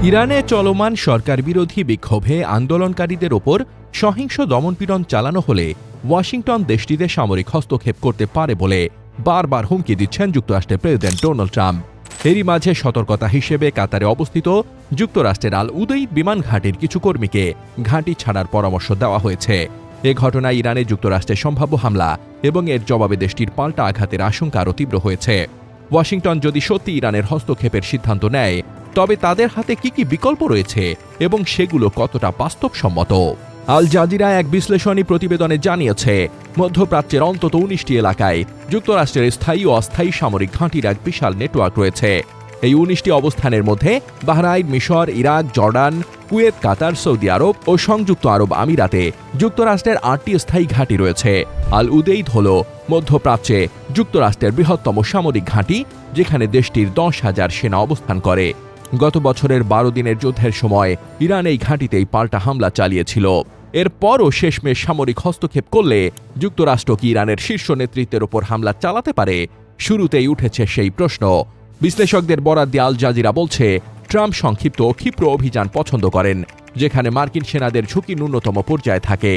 ইরানে চলমান সরকার বিরোধী বিক্ষোভে আন্দোলনকারীদের ওপর সহিংস দমনপীড়ন চালানো হলে ওয়াশিংটন দেশটিতে সামরিক হস্তক্ষেপ করতে পারে বলে বারবার হুমকি দিচ্ছেন যুক্তরাষ্ট্রের প্রেসিডেন্ট ডোনাল্ড ট্রাম্প। এরই মাঝে সতর্কতা হিসেবে কাতারে অবস্থিত যুক্তরাষ্ট্রের আল উদৈদ বিমান ঘাঁটির কিছু কর্মীকে ঘাঁটি ছাড়ার পরামর্শ দেওয়া হয়েছে। এ ঘটনায় ইরানে যুক্তরাষ্ট্রের সম্ভাব্য হামলা এবং এর জবাবে দেশটির পাল্টা আঘাতের আশঙ্কা আরও তীব্র হয়েছে। ওয়াশিংটন যদি সত্যি ইরানের হস্তক্ষেপের সিদ্ধান্ত নেয়, তবে তাদের হাতে কি কি বিকল্প রয়েছে এবং সেগুলো কতটা বাস্তবসম্মত। আল জাজিরা এক বিশ্লেষণী প্রতিবেদনে জানিয়েছে, মধ্যপ্রাচ্যের অন্তত ১৯টি এলাকায় যুক্তরাষ্ট্রের স্থায়ী ও অস্থায়ী সামরিক ঘাঁটির এক বিশাল নেটওয়ার্ক রয়েছে। এই ১৯টি অবস্থানের মধ্যে বাহরাইন, মিশর, ইরাক, জর্ডান, কুয়েত, কাতার, সৌদি আরব ও সংযুক্ত আরব আমিরাতে যুক্তরাষ্ট্রের ৮টি স্থায়ী ঘাঁটি রয়েছে। আল উদেইদ হল মধ্যপ্রাচ্যে যুক্তরাষ্ট্রের বৃহত্তম সামরিক ঘাঁটি, যেখানে দেশটির ১০,০০০ সেনা অবস্থান করে। গত বছরের ১২ দিনের যুদ্ধের সময় ইরান এই ঘাঁটিতেই পাল্টা হামলা চালিয়েছিল। এরপরও শেষমেশ সামরিক হস্তক্ষেপ করলে যুক্তরাষ্ট্র কি ইরানের শীর্ষ নেতৃত্বের ওপর হামলা চালাতে পারে? শুরুতেই উঠেছে সেই প্রশ্ন। বিশ্লেষকদের বরাত দিয়ে আল জাজিরা বলছে, ট্রাম্প সংক্ষিপ্ত ও ক্ষিপ্র অভিযান পছন্দ করেন, যেখানে মার্কিন সেনাদের ঝুঁকি ন্যূনতম পর্যায়ে থাকে।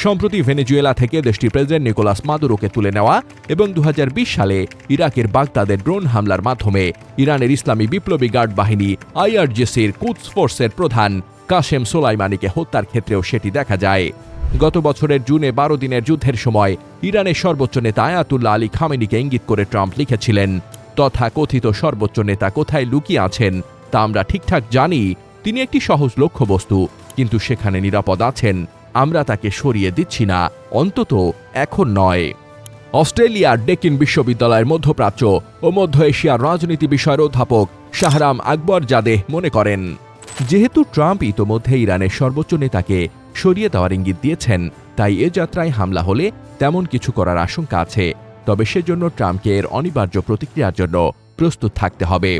সম্প্রতি ভেনেজুয়েলা থেকে দেশটির প্রেসিডেন্ট নিকোলাস মাদুরোকে তুলে নেওয়া এবং ২০২০ সালে ইরাকের বাগদাদের ড্রোন হামলার মাধ্যমে ইরানের ইসলামী বিপ্লবী গার্ড বাহিনী আইআরজিসির কুদস ফোর্সের প্রধান কাশেম সোলাইমানিকে হত্যার ক্ষেত্রেও সেটি দেখা যায়। গত বছরের জুনে ১২ দিনের যুদ্ধের সময় ইরানের সর্বোচ্চ নেতা আয়াতুল্লাহ আলী খামেনিকে ইঙ্গিত করে ট্রাম্প লিখেছিলেন, তথাকথিত সর্বোচ্চ নেতা কোথায় লুকিয়ে আছেন তা আমরা ঠিকঠাক জানি। তিনি একটি সহজ লক্ষ্যবস্তু, কিন্তু সেখানে নিরাপদ আছেন। আমরা তাকে সরিয়ে দিচ্ছি না, অন্তত এখন নয়। অস্ট্রেলিয়ার ডেকিন বিশ্ববিদ্যালয়ের মধ্যপ্রাচ্য ও মধ্য এশিয়ার রাজনীতি বিষয়ের অধ্যাপক শাহরাম আকবরজাদেহ মনে করেন, যেহেতু ট্রাম্প ইতোমধ্যে ইরানের সর্বোচ্চ নেতাকে সরিয়ে দেওয়ার ইঙ্গিত দিয়েছেন, তাই এ যাত্রায় হামলা হলে তেমন কিছু করার আশঙ্কা আছে। তবে সেজন্য ট্রাম্পকে এর অনিবার্য প্রতিক্রিয়ার জন্য প্রস্তুত থাকতে হবে।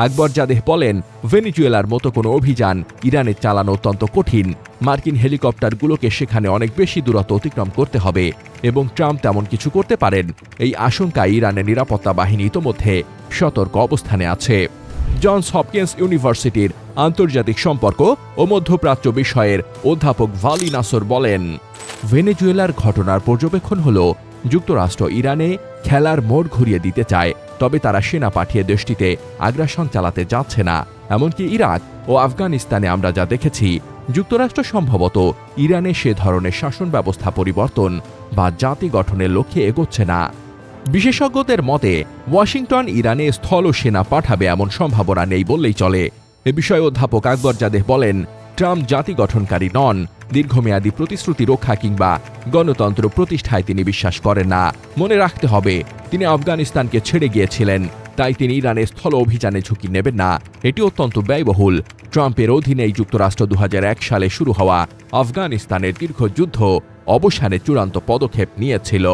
আকবরজাদেহ বলেন, ভেনেজুয়েলার মতো কোনো অভিযান ইরানে চালানো অত্যন্ত কঠিন। মার্কিন হেলিকপ্টারগুলোকে সেখানে অনেক বেশি দূরত্ব অতিক্রম করতে হবে এবং ট্রাম্প তেমন কিছু করতে পারেন, এই আশঙ্কায় ইরানের নিরাপত্তা বাহিনী ইতোমধ্যে সতর্ক অবস্থানে আছে। জনস হপকিন্স ইউনিভার্সিটির আন্তর্জাতিক সম্পর্ক ও মধ্যপ্রাচ্য বিষয়ের অধ্যাপক ভালি নাসর বলেন, ভেনেজুয়েলার ঘটনার পর্যবেক্ষণ হল যুক্তরাষ্ট্র ইরানে খেলার মোড় ঘুরিয়ে দিতে চায়, তবে তারা সেনা পাঠিয়ে দেশটিতে আগ্রাসন চালাতে যাচ্ছে না। এমনকি ইরাক ও আফগানিস্তানে আমরা যা দেখেছি, যুক্তরাষ্ট্র সম্ভবত ইরানে সে ধরনের শাসন ব্যবস্থা পরিবর্তন বা জাতি গঠনের লক্ষ্যে এগোচ্ছে না। বিশেষজ্ঞদের মতে ওয়াশিংটন ইরানে স্থল সেনা পাঠাবে এমন সম্ভাবনা নেই বললেই চলে। এ বিষয়ে অধ্যাপক আকবরজাদেহ বলেন, ট্রাম্প জাতি গঠনকারী নন। দীর্ঘমেয়াদী প্রতিশ্রুতি রক্ষা কিংবা গণতন্ত্র প্রতিষ্ঠায় তিনি বিশ্বাস করেন না। মনে রাখতে হবে, তিনি আফগানিস্তানকে ছেড়ে গিয়েছিলেন, তাই তিনি ইরানের স্থল অভিযানে ঝুঁকি নেবেন না। এটি অত্যন্ত ব্যয়বহুল। ট্রাম্পের অধীনেই যুক্তরাষ্ট্র ২০০১ সালে শুরু হওয়া আফগানিস্তানের দীর্ঘ যুদ্ধ অবসানে চূড়ান্ত পদক্ষেপ নিয়েছিল।